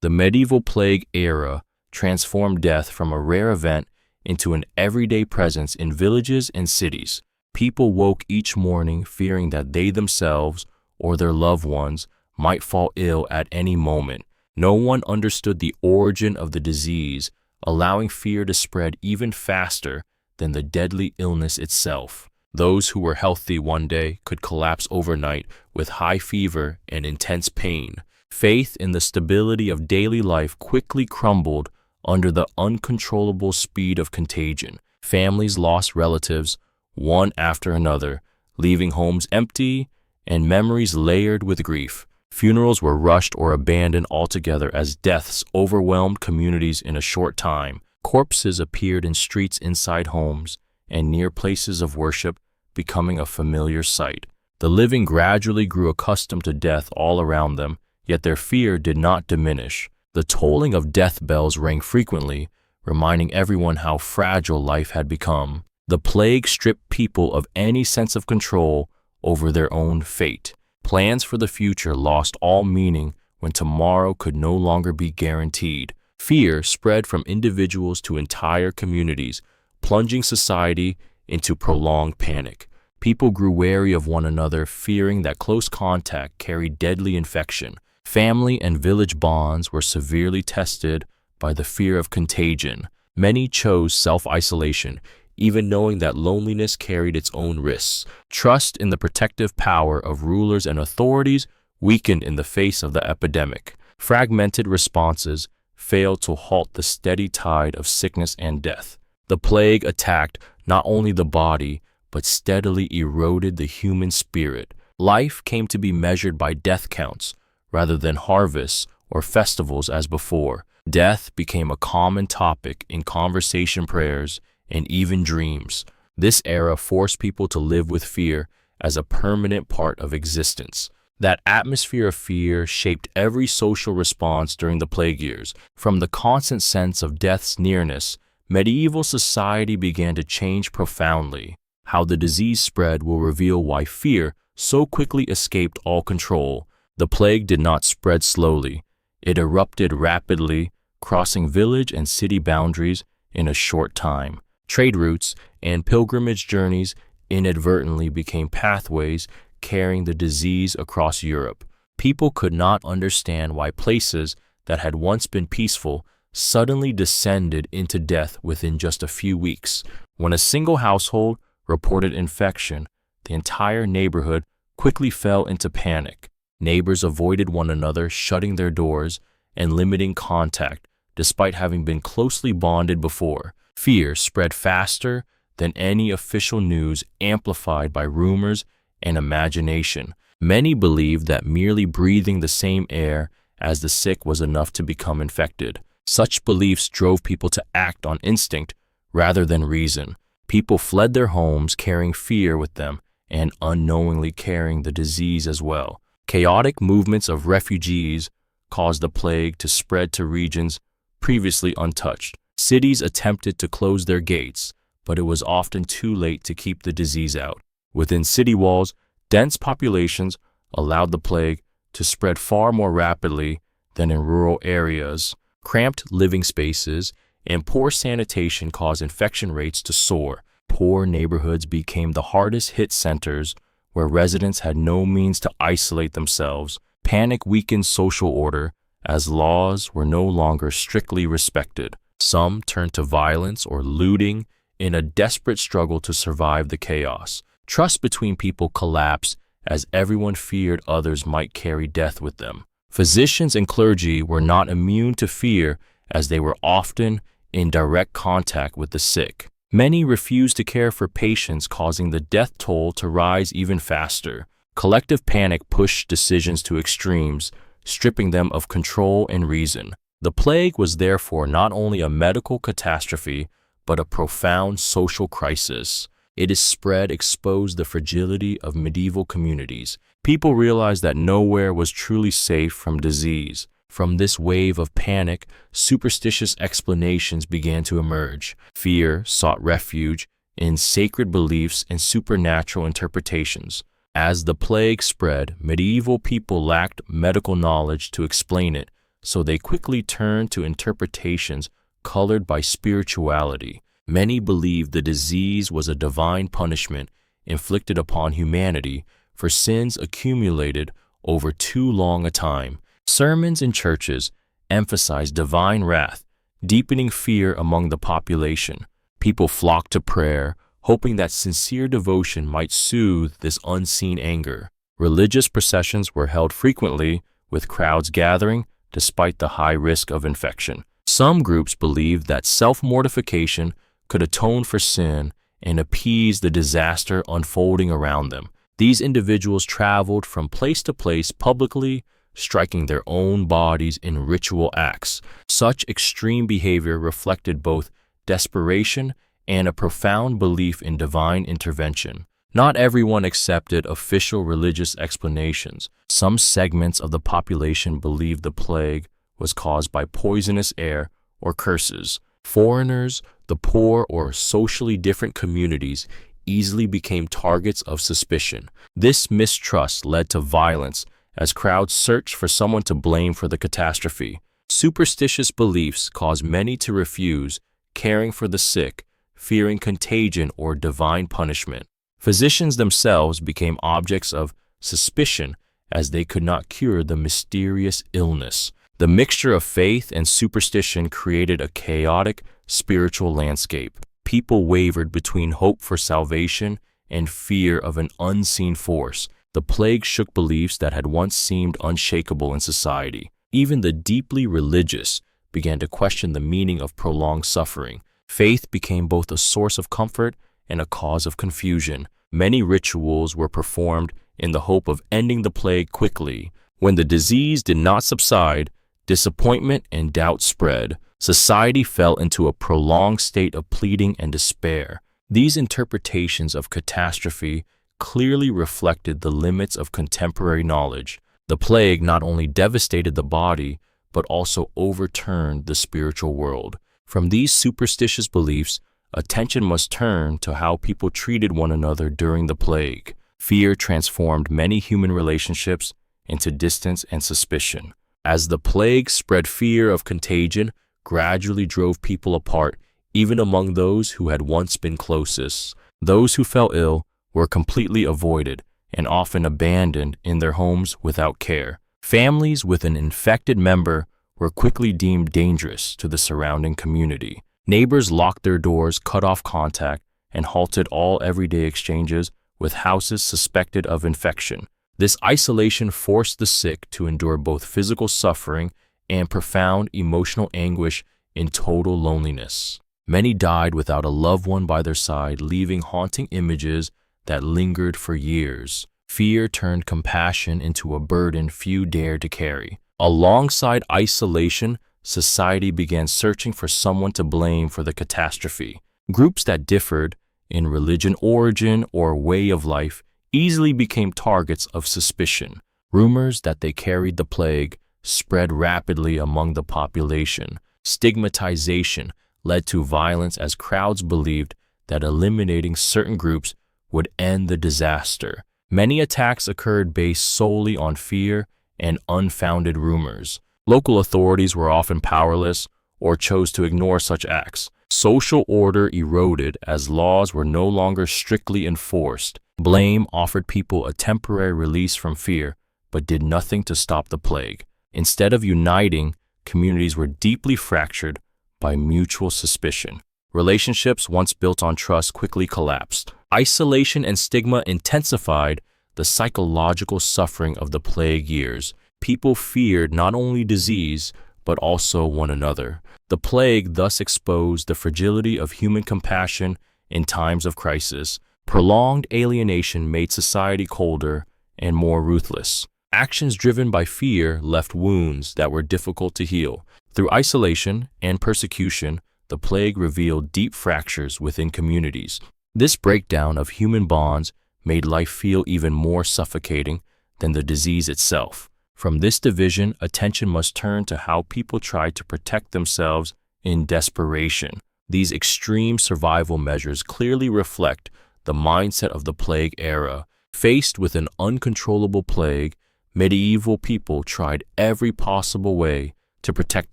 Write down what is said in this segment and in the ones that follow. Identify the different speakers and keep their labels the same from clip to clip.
Speaker 1: The medieval plague era transformed death from a rare event into an everyday presence in villages and cities. People woke each morning fearing that they themselves or their loved ones might fall ill at any moment. No one understood the origin of the disease, allowing fear to spread even faster than the deadly illness itself. Those who were healthy one day could collapse overnight with high fever and intense pain. Faith in the stability of daily life quickly crumbled under the uncontrollable speed of contagion. Families lost relatives, one after another, leaving homes empty and memories layered with grief. Funerals were rushed or abandoned altogether as deaths overwhelmed communities in a short time. Corpses appeared in streets inside homes and near places of worship, becoming a familiar sight. The living gradually grew accustomed to death all around them, yet their fear did not diminish. The tolling of death bells rang frequently, reminding everyone how fragile life had become. The plague stripped people of any sense of control over their own fate. Plans for the future lost all meaning when tomorrow could no longer be guaranteed. Fear spread from individuals to entire communities, plunging society into prolonged panic. People grew wary of one another, fearing that close contact carried deadly infection. Family and village bonds were severely tested by the fear of contagion. Many chose self-isolation, even knowing that loneliness carried its own risks. Trust in the protective power of rulers and authorities weakened in the face of the epidemic. Fragmented responses failed to halt the steady tide of sickness and death. The plague attacked not only the body, but steadily eroded the human spirit. Life came to be measured by death counts, rather than harvests or festivals as before. Death became a common topic in conversation, prayers, and even dreams. This era forced people to live with fear as a permanent part of existence. That atmosphere of fear shaped every social response during the plague years. From the constant sense of death's nearness, medieval society began to change profoundly. How the disease spread will reveal why fear so quickly escaped all control. The plague did not spread slowly. It erupted rapidly, crossing village and city boundaries in a short time. Trade routes and pilgrimage journeys inadvertently became pathways carrying the disease across Europe. People could not understand why places that had once been peaceful suddenly descended into death within just a few weeks. When a single household reported infection, the entire neighborhood quickly fell into panic. Neighbors avoided one another, shutting their doors and limiting contact, despite having been closely bonded before. Fear spread faster than any official news, amplified by rumors and imagination. Many believed that merely breathing the same air as the sick was enough to become infected. Such beliefs drove people to act on instinct rather than reason. People fled their homes carrying fear with them and unknowingly carrying the disease as well. Chaotic movements of refugees caused the plague to spread to regions previously untouched. Cities attempted to close their gates, but it was often too late to keep the disease out. Within city walls, dense populations allowed the plague to spread far more rapidly than in rural areas. Cramped living spaces and poor sanitation caused infection rates to soar. Poor neighborhoods became the hardest hit centers, where residents had no means to isolate themselves. Panic weakened social order, as laws were no longer strictly respected. Some turned to violence or looting in a desperate struggle to survive the chaos. Trust between people collapsed as everyone feared others might carry death with them. Physicians and clergy were not immune to fear, as they were often in direct contact with the sick. Many refused to care for patients, causing the death toll to rise even faster. Collective panic pushed decisions to extremes, stripping them of control and reason. The plague was therefore not only a medical catastrophe, but a profound social crisis. Its spread exposed the fragility of medieval communities. People realized that nowhere was truly safe from disease. From this wave of panic, superstitious explanations began to emerge. Fear sought refuge in sacred beliefs and supernatural interpretations. As the plague spread, medieval people lacked medical knowledge to explain it, so they quickly turned to interpretations colored by spirituality. Many believed the disease was a divine punishment inflicted upon humanity for sins accumulated over too long a time. Sermons in churches emphasized divine wrath, deepening fear among the population. People flocked to prayer, hoping that sincere devotion might soothe this unseen anger. Religious processions were held frequently, with crowds gathering despite the high risk of infection. Some groups believed that self-mortification could atone for sin and appease the disaster unfolding around them. These individuals traveled from place to place publicly, striking their own bodies in ritual acts. Such extreme behavior reflected both desperation and a profound belief in divine intervention. Not everyone accepted official religious explanations. Some segments of the population believed the plague was caused by poisonous air or curses. Foreigners, the poor, or socially different communities easily became targets of suspicion. This mistrust led to violence as crowds searched for someone to blame for the catastrophe. Superstitious beliefs caused many to refuse caring for the sick, fearing contagion or divine punishment. Physicians themselves became objects of suspicion as they could not cure the mysterious illness. The mixture of faith and superstition created a chaotic spiritual landscape. People wavered between hope for salvation and fear of an unseen force. The plague shook beliefs that had once seemed unshakable in society. Even the deeply religious began to question the meaning of prolonged suffering. Faith became both a source of comfort and a cause of confusion. Many rituals were performed in the hope of ending the plague quickly. When the disease did not subside, disappointment and doubt spread. Society fell into a prolonged state of pleading and despair. These interpretations of catastrophe clearly reflected the limits of contemporary knowledge. The plague not only devastated the body, but also overturned the spiritual world. From these superstitious beliefs, attention must turn to how people treated one another during the plague. Fear transformed many human relationships into distance and suspicion. As the plague spread, fear of contagion gradually drove people apart, even among those who had once been closest. Those who fell ill were completely avoided and often abandoned in their homes without care. Families with an infected member were quickly deemed dangerous to the surrounding community. Neighbors locked their doors, cut off contact, and halted all everyday exchanges with houses suspected of infection. This isolation forced the sick to endure both physical suffering and profound emotional anguish in total loneliness. Many died without a loved one by their side, leaving haunting images that lingered for years. Fear turned compassion into a burden few dared to carry. Alongside isolation, society began searching for someone to blame for the catastrophe. Groups that differed in religion, origin, or way of life easily became targets of suspicion. Rumors that they carried the plague spread rapidly among the population. Stigmatization led to violence as crowds believed that eliminating certain groups would end the disaster. Many attacks occurred based solely on fear and unfounded rumors. Local authorities were often powerless or chose to ignore such acts. Social order eroded as laws were no longer strictly enforced. Blame offered people a temporary release from fear, but did nothing to stop the plague. Instead of uniting, communities were deeply fractured by mutual suspicion. Relationships once built on trust quickly collapsed. Isolation and stigma intensified the psychological suffering of the plague years. People feared not only disease, but also one another. The plague thus exposed the fragility of human compassion in times of crisis. Prolonged alienation made society colder and more ruthless. Actions driven by fear left wounds that were difficult to heal. Through isolation and persecution, the plague revealed deep fractures within communities. This breakdown of human bonds made life feel even more suffocating than the disease itself. From this division, attention must turn to how people tried to protect themselves in desperation. These extreme survival measures clearly reflect the mindset of the plague era. Faced with an uncontrollable plague, medieval people tried every possible way to protect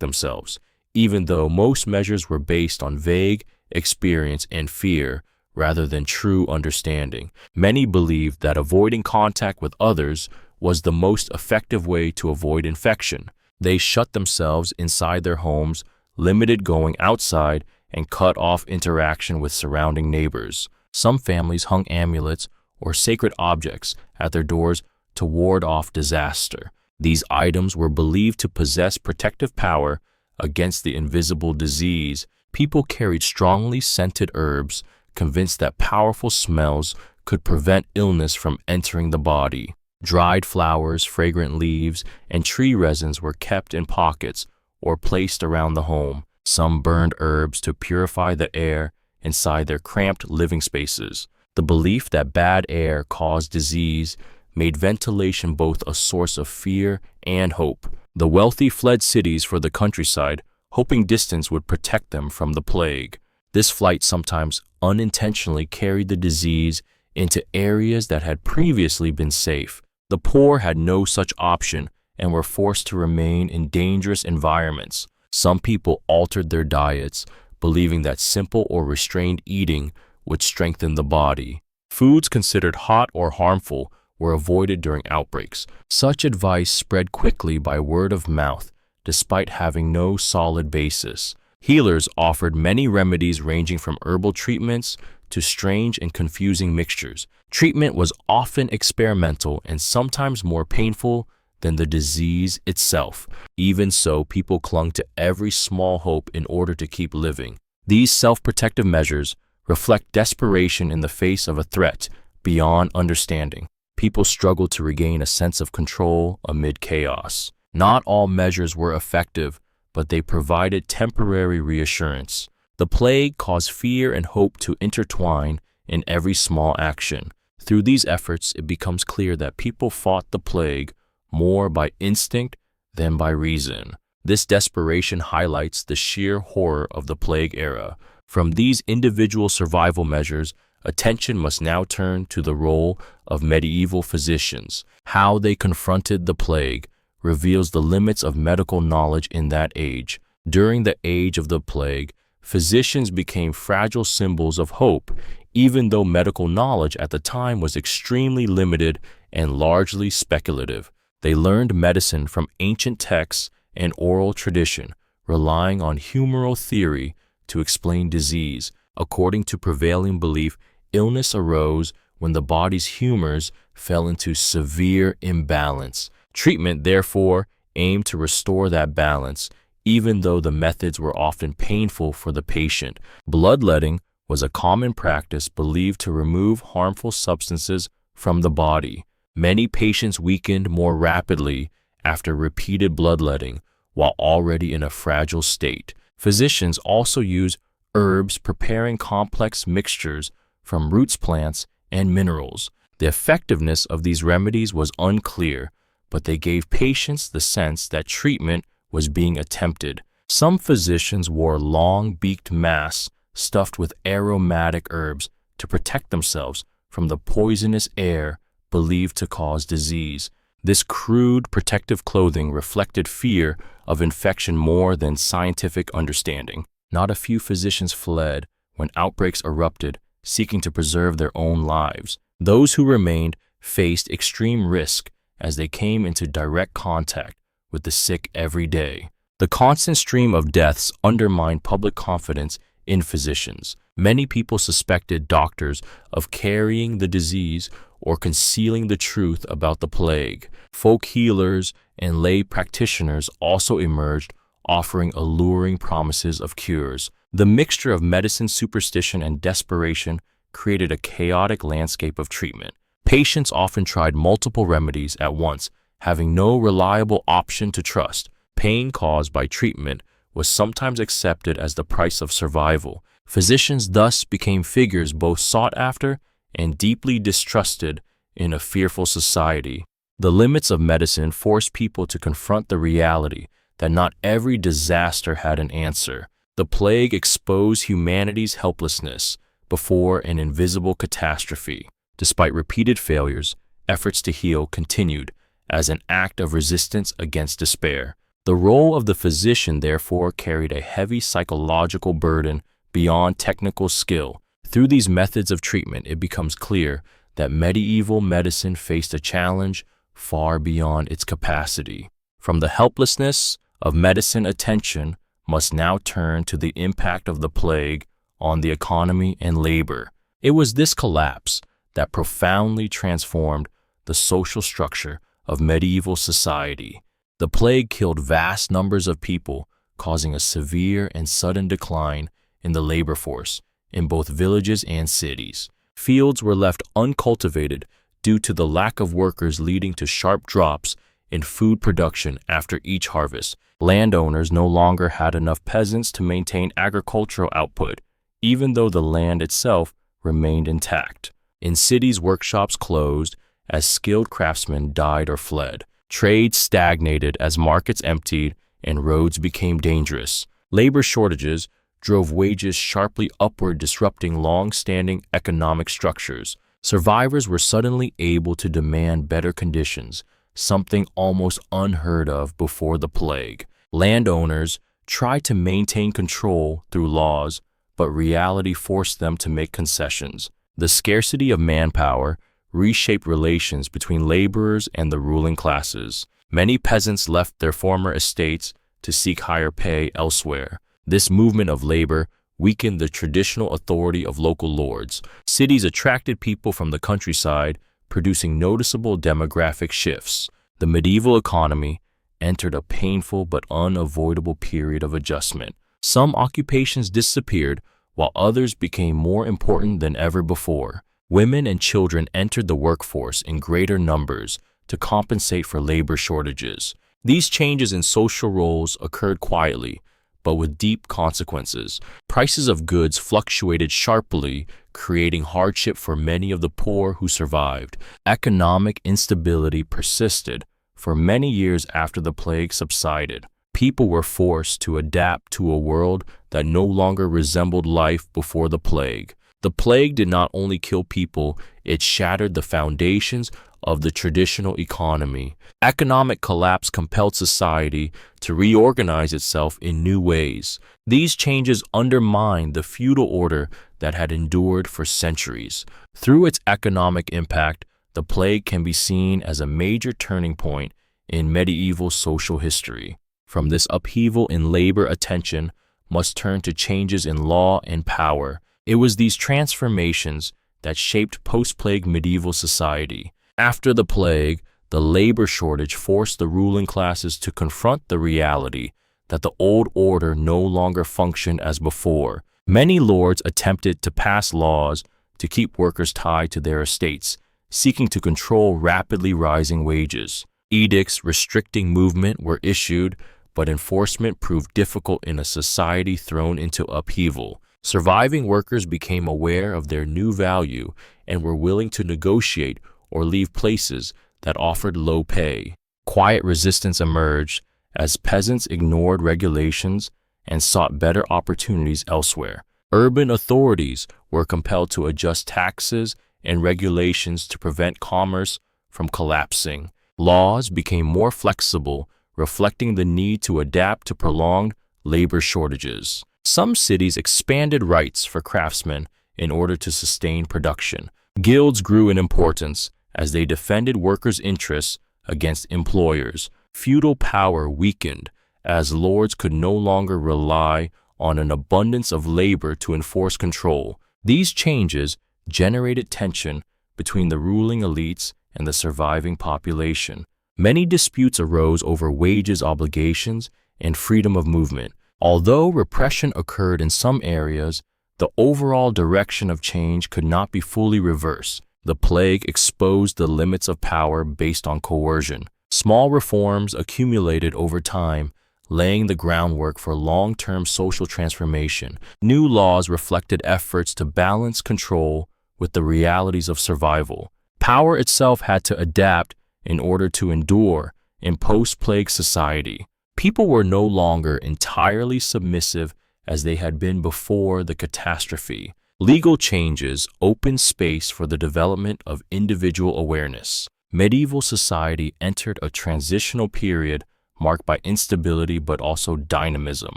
Speaker 1: themselves, even though most measures were based on vague experience and fear rather than true understanding. Many believed that avoiding contact with others was the most effective way to avoid infection. They shut themselves inside their homes, limited going outside, and cut off interaction with surrounding neighbors. Some families hung amulets or sacred objects at their doors to ward off disaster. These items were believed to possess protective power against the invisible disease. People carried strongly scented herbs, convinced that powerful smells could prevent illness from entering the body. Dried flowers, fragrant leaves, and tree resins were kept in pockets or placed around the home. Some burned herbs to purify the air inside their cramped living spaces. The belief that bad air caused disease made ventilation both a source of fear and hope. The wealthy fled cities for the countryside, hoping distance would protect them from the plague. This flight sometimes unintentionally carried the disease into areas that had previously been safe. The poor had no such option and were forced to remain in dangerous environments. Some people altered their diets, believing that simple or restrained eating would strengthen the body. Foods considered hot or harmful were avoided during outbreaks. Such advice spread quickly by word of mouth, despite having no solid basis. Healers offered many remedies ranging from herbal treatments to strange and confusing mixtures. Treatment was often experimental and sometimes more painful than the disease itself. Even so, people clung to every small hope in order to keep living. These self-protective measures reflect desperation in the face of a threat beyond understanding. People struggled to regain a sense of control amid chaos. Not all measures were effective, but they provided temporary reassurance. The plague caused fear and hope to intertwine in every small action. Through these efforts, it becomes clear that people fought the plague more by instinct than by reason. This desperation highlights the sheer horror of the plague era. From these individual survival measures, attention must now turn to the role of medieval physicians. How they confronted the plague reveals the limits of medical knowledge in that age. During the age of the plague, physicians became fragile symbols of hope, even though medical knowledge at the time was extremely limited and largely speculative. They learned medicine from ancient texts and oral tradition, relying on humoral theory to explain disease. According to prevailing belief, illness arose when the body's humors fell into severe imbalance. Treatment, therefore, aimed to restore that balance, even though the methods were often painful for the patient. Bloodletting was a common practice believed to remove harmful substances from the body. Many patients weakened more rapidly after repeated bloodletting while already in a fragile state. Physicians also used herbs, preparing complex mixtures from roots, plants, and minerals. The effectiveness of these remedies was unclear, but they gave patients the sense that treatment was being attempted. Some physicians wore long-beaked masks stuffed with aromatic herbs to protect themselves from the poisonous air believed to cause disease. This crude protective clothing reflected fear of infection more than scientific understanding. Not a few physicians fled when outbreaks erupted, seeking to preserve their own lives. Those who remained faced extreme risk as they came into direct contact with the sick every day. The constant stream of deaths undermined public confidence in physicians. Many people suspected doctors of carrying the disease or concealing the truth about the plague. Folk healers and lay practitioners also emerged, offering alluring promises of cures. The mixture of medicine, superstition, and desperation created a chaotic landscape of treatment. Patients often tried multiple remedies at once, having no reliable option to trust. Pain caused by treatment was sometimes accepted as the price of survival. Physicians thus became figures both sought after and deeply distrusted in a fearful society. The limits of medicine forced people to confront the reality that not every disaster had an answer. The plague exposed humanity's helplessness before an invisible catastrophe. Despite repeated failures, efforts to heal continued as an act of resistance against despair. The role of the physician, therefore, carried a heavy psychological burden beyond technical skill. Through these methods of treatment, it becomes clear that medieval medicine faced a challenge far beyond its capacity. From the helplessness of medicine, attention must now turn to the impact of the plague on the economy and labor. It was this collapse that profoundly transformed the social structure of medieval society. The plague killed vast numbers of people, causing a severe and sudden decline in the labor force in both villages and cities. Fields were left uncultivated due to the lack of workers, leading to sharp drops in food production after each harvest. Landowners no longer had enough peasants to maintain agricultural output, even though the land itself remained intact. In cities, workshops closed as skilled craftsmen died or fled. Trade stagnated as markets emptied and roads became dangerous. Labor shortages drove wages sharply upward, disrupting long-standing economic structures. Survivors were suddenly able to demand better conditions, something almost unheard of before the plague. Landowners tried to maintain control through laws, but reality forced them to make concessions. The scarcity of manpower reshaped relations between laborers and the ruling classes. Many peasants left their former estates to seek higher pay elsewhere. This movement of labor weakened the traditional authority of local lords. Cities attracted people from the countryside, producing noticeable demographic shifts. The medieval economy entered a painful but unavoidable period of adjustment. Some occupations disappeared, while others became more important than ever before. Women and children entered the workforce in greater numbers to compensate for labor shortages. These changes in social roles occurred quietly, but with deep consequences. Prices of goods fluctuated sharply, creating hardship for many of the poor who survived. Economic instability persisted for many years after the plague subsided. People were forced to adapt to a world that no longer resembled life before the plague. The plague did not only kill people, it shattered the foundations of the traditional economy. Economic collapse compelled society to reorganize itself in new ways. These changes undermined the feudal order that had endured for centuries. Through its economic impact, the plague can be seen as a major turning point in medieval social history. From this upheaval in labor, attention must turn to changes in law and power. It was these transformations that shaped post-plague medieval society. After the plague, the labor shortage forced the ruling classes to confront the reality that the old order no longer functioned as before. Many lords attempted to pass laws to keep workers tied to their estates, seeking to control rapidly rising wages. Edicts restricting movement were issued, but enforcement proved difficult in a society thrown into upheaval. Surviving workers became aware of their new value and were willing to negotiate or leave places that offered low pay. Quiet resistance emerged as peasants ignored regulations and sought better opportunities elsewhere. Urban authorities were compelled to adjust taxes and regulations to prevent commerce from collapsing. Laws became more flexible, reflecting the need to adapt to prolonged labor shortages. Some cities expanded rights for craftsmen in order to sustain production. Guilds grew in importance as they defended workers' interests against employers. Feudal power weakened as lords could no longer rely on an abundance of labor to enforce control. These changes generated tension between the ruling elites and the surviving population. Many disputes arose over wages, obligations, and freedom of movement. Although repression occurred in some areas, the overall direction of change could not be fully reversed. The plague exposed the limits of power based on coercion. Small reforms accumulated over time, laying the groundwork for long-term social transformation. New laws reflected efforts to balance control with the realities of survival. Power itself had to adapt in order to endure in post-plague society. People were no longer entirely submissive as they had been before the catastrophe. Legal changes opened space for the development of individual awareness. Medieval society entered a transitional period marked by instability but also dynamism.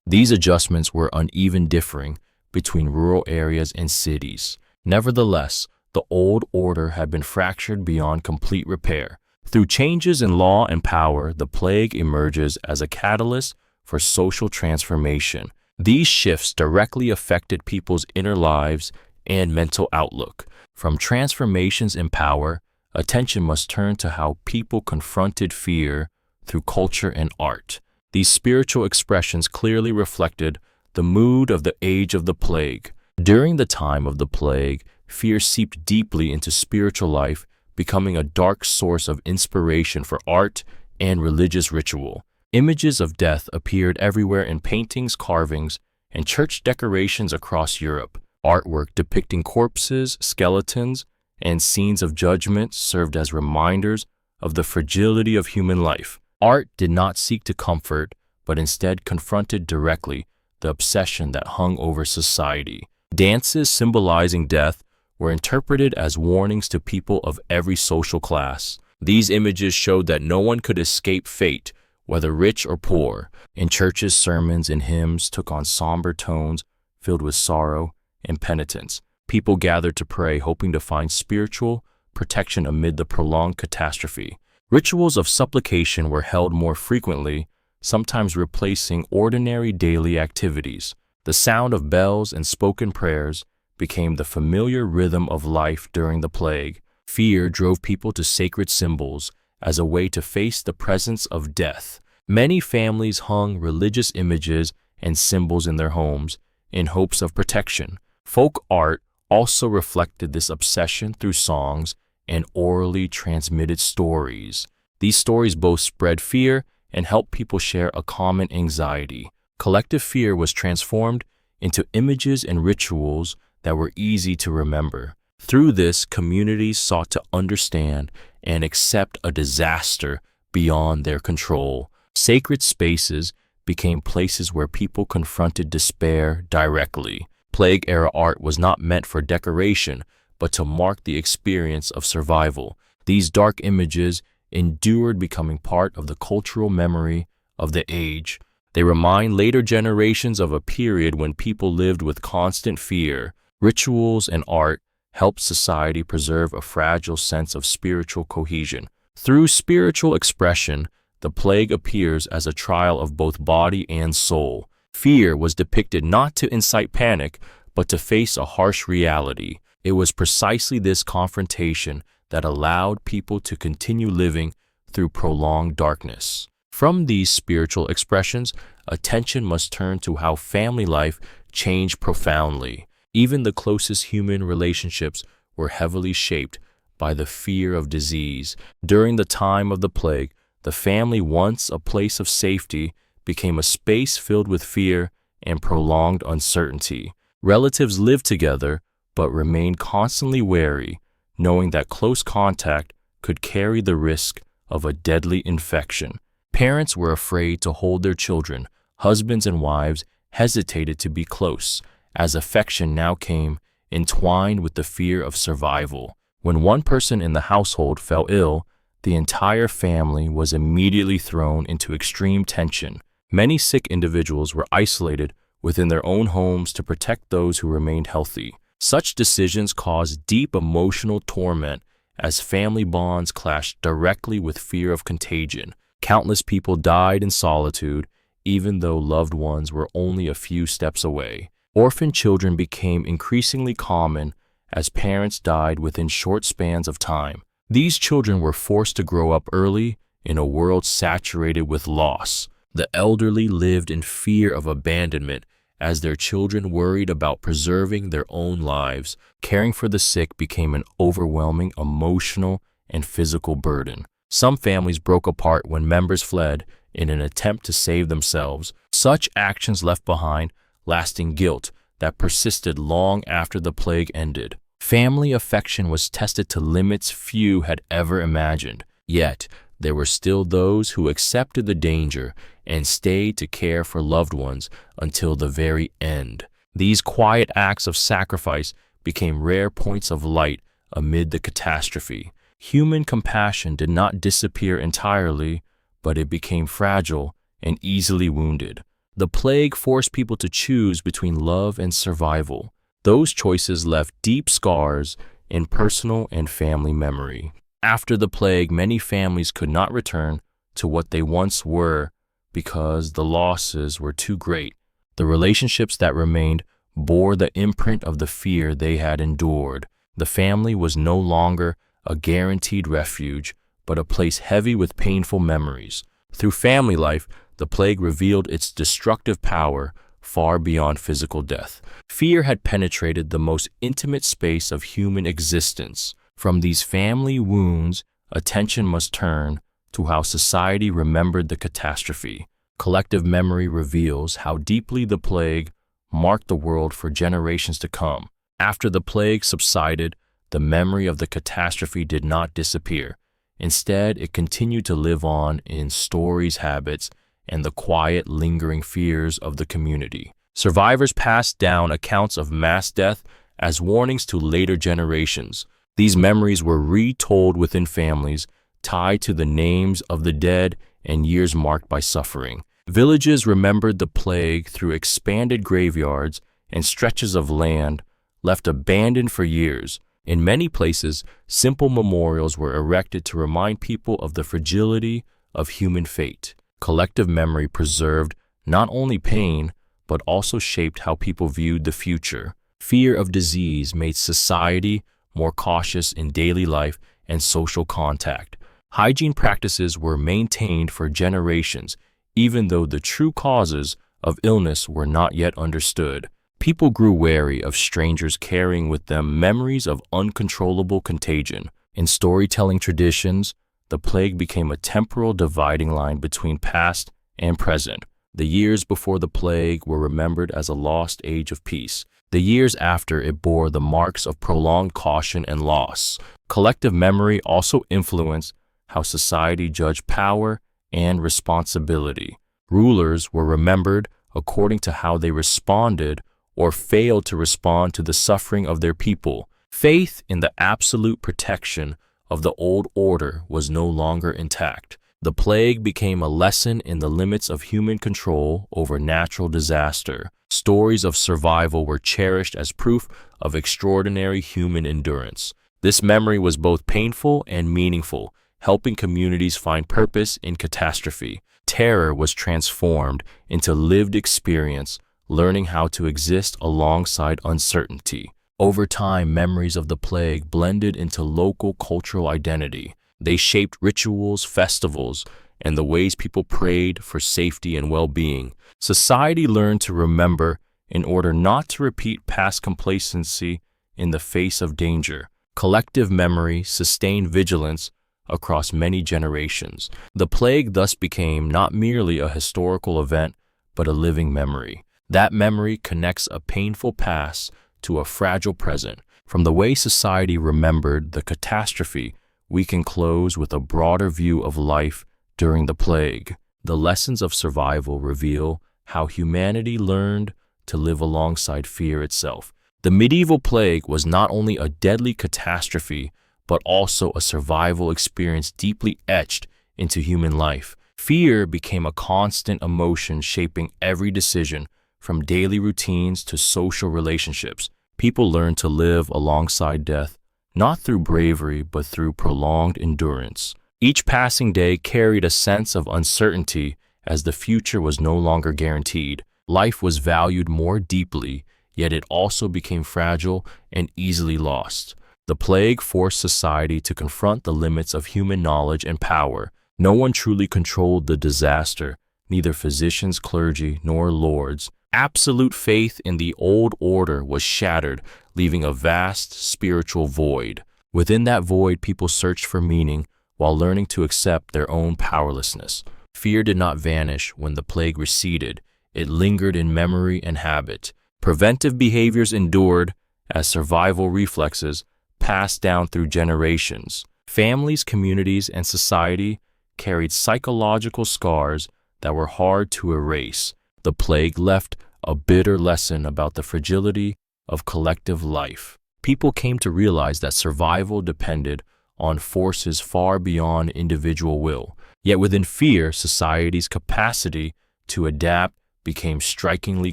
Speaker 1: These adjustments were uneven, differing between rural areas and cities. Nevertheless, the old order had been fractured beyond complete repair. Through changes in law and power, the plague emerges as a catalyst for social transformation. These shifts directly affected people's inner lives and mental outlook. From transformations in power, attention must turn to how people confronted fear through culture and art. These spiritual expressions clearly reflected the mood of the age of the plague. During the time of the plague, fear seeped deeply into spiritual life, becoming a dark source of inspiration for art and religious ritual. Images of death appeared everywhere in paintings, carvings, and church decorations across Europe. Artwork depicting corpses, skeletons, and scenes of judgment served as reminders of the fragility of human life. Art did not seek to comfort, but instead confronted directly the obsession that hung over society. Dances symbolizing death were interpreted as warnings to people of every social class. These images showed that no one could escape fate, whether rich or poor. In churches, sermons and hymns took on somber tones filled with sorrow and penitence. People gathered to pray, hoping to find spiritual protection amid the prolonged catastrophe. Rituals of supplication were held more frequently, sometimes replacing ordinary daily activities. The sound of bells and spoken prayers became the familiar rhythm of life during the plague. Fear drove people to sacred symbols as a way to face the presence of death. Many families hung religious images and symbols in their homes in hopes of protection. Folk art also reflected this obsession through songs and orally transmitted stories. These stories both spread fear and helped people share a common anxiety. Collective fear was transformed into images and rituals that were easy to remember. Through this, communities sought to understand and accept a disaster beyond their control. Sacred spaces became places where people confronted despair directly. Plague-era art was not meant for decoration, but to mark the experience of survival. These dark images endured, becoming part of the cultural memory of the age. They remind later generations of a period when people lived with constant fear. Rituals and art helped society preserve a fragile sense of spiritual cohesion. Through spiritual expression, the plague appears as a trial of both body and soul. Fear was depicted not to incite panic, but to face a harsh reality. It was precisely this confrontation that allowed people to continue living through prolonged darkness. From these spiritual expressions, attention must turn to how family life changed profoundly. Even the closest human relationships were heavily shaped by the fear of disease. During the time of the plague, the family, once a place of safety, became a space filled with fear and prolonged uncertainty. Relatives lived together, but remained constantly wary, knowing that close contact could carry the risk of a deadly infection. Parents were afraid to hold their children. Husbands and wives hesitated to be close, as affection now came entwined with the fear of survival. When one person in the household fell ill, the entire family was immediately thrown into extreme tension. Many sick individuals were isolated within their own homes to protect those who remained healthy. Such decisions caused deep emotional torment as family bonds clashed directly with fear of contagion. Countless people died in solitude, even though loved ones were only a few steps away. Orphan children became increasingly common as parents died within short spans of time. These children were forced to grow up early in a world saturated with loss. The elderly lived in fear of abandonment as their children worried about preserving their own lives. Caring for the sick became an overwhelming emotional and physical burden. Some families broke apart when members fled in an attempt to save themselves. Such actions left behind lasting guilt that persisted long after the plague ended. Family affection was tested to limits few had ever imagined. Yet, there were still those who accepted the danger and stayed to care for loved ones until the very end. These quiet acts of sacrifice became rare points of light amid the catastrophe. Human compassion did not disappear entirely, but it became fragile and easily wounded. The plague forced people to choose between love and survival. Those choices left deep scars in personal and family memory. After the plague, many families could not return to what they once were because the losses were too great. The relationships that remained bore the imprint of the fear they had endured. The family was no longer a guaranteed refuge, but a place heavy with painful memories. Through family life, the plague revealed its destructive power far beyond physical death. Fear had penetrated the most intimate space of human existence. From these family wounds, attention must turn to how society remembered the catastrophe. Collective memory reveals how deeply the plague marked the world for generations to come. After the plague subsided, the memory of the catastrophe did not disappear. Instead, it continued to live on in stories, habits, and the quiet, lingering fears of the community. Survivors passed down accounts of mass death as warnings to later generations. These memories were retold within families, tied to the names of the dead and years marked by suffering. Villages remembered the plague through expanded graveyards and stretches of land left abandoned for years. In many places, simple memorials were erected to remind people of the fragility of human fate. Collective memory preserved not only pain, but also shaped how people viewed the future. Fear of disease made society more cautious in daily life and social contact. Hygiene practices were maintained for generations, even though the true causes of illness were not yet understood. People grew wary of strangers carrying with them memories of uncontrollable contagion. In storytelling traditions, the plague became a temporal dividing line between past and present. The years before the plague were remembered as a lost age of peace. The years after it bore the marks of prolonged caution and loss. Collective memory also influenced how society judged power and responsibility. Rulers were remembered according to how they responded or failed to respond to the suffering of their people. Faith in the absolute protection of the old order was no longer intact. The plague became a lesson in the limits of human control over natural disaster. Stories of survival were cherished as proof of extraordinary human endurance. This memory was both painful and meaningful, helping communities find purpose in catastrophe. Terror was transformed into lived experience, learning how to exist alongside uncertainty. Over time, memories of the plague blended into local cultural identity. They shaped rituals, festivals, and the ways people prayed for safety and well-being. Society learned to remember in order not to repeat past complacency in the face of danger. Collective memory sustained vigilance across many generations. The plague thus became not merely a historical event, but a living memory. That memory connects a painful past to a fragile present. From the way society remembered the catastrophe, we can close with a broader view of life during the plague. The lessons of survival reveal how humanity learned to live alongside fear itself. The medieval plague was not only a deadly catastrophe, but also a survival experience deeply etched into human life. Fear became a constant emotion shaping every decision, from daily routines to social relationships. People learned to live alongside death, not through bravery, but through prolonged endurance. Each passing day carried a sense of uncertainty as the future was no longer guaranteed. Life was valued more deeply, yet it also became fragile and easily lost. The plague forced society to confront the limits of human knowledge and power. No one truly controlled the disaster, neither physicians, clergy, nor lords. Absolute faith in the old order was shattered, leaving a vast spiritual void. Within that void, people searched for meaning while learning to accept their own powerlessness. Fear did not vanish when the plague receded. It lingered in memory and habit. Preventive behaviors endured as survival reflexes passed down through generations. Families, communities, and society carried psychological scars that were hard to erase. The plague left a bitter lesson about the fragility of collective life. People came to realize that survival depended on forces far beyond individual will. Yet within fear, society's capacity to adapt became strikingly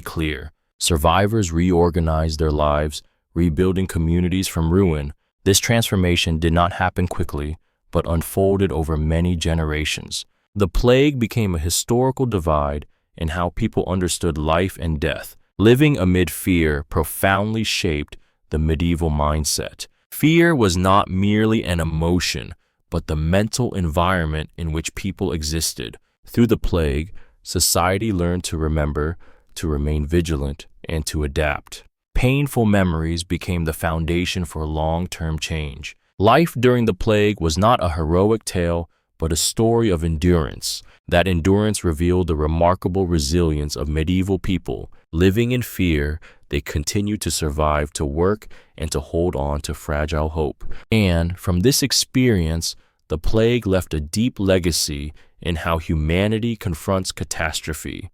Speaker 1: clear. Survivors reorganized their lives, rebuilding communities from ruin. This transformation did not happen quickly, but unfolded over many generations. The plague became a historical divide in how people understood life and death. Living amid fear profoundly shaped the medieval mindset. Fear was not merely an emotion, but the mental environment in which people existed. Through the plague, society learned to remember, to remain vigilant, and to adapt. Painful memories became the foundation for long-term change. Life during the plague was not a heroic tale, but a story of endurance. That endurance revealed the remarkable resilience of medieval people. Living in fear, they continued to survive, to work, and to hold on to fragile hope. And from this experience, the plague left a deep legacy in how humanity confronts catastrophe.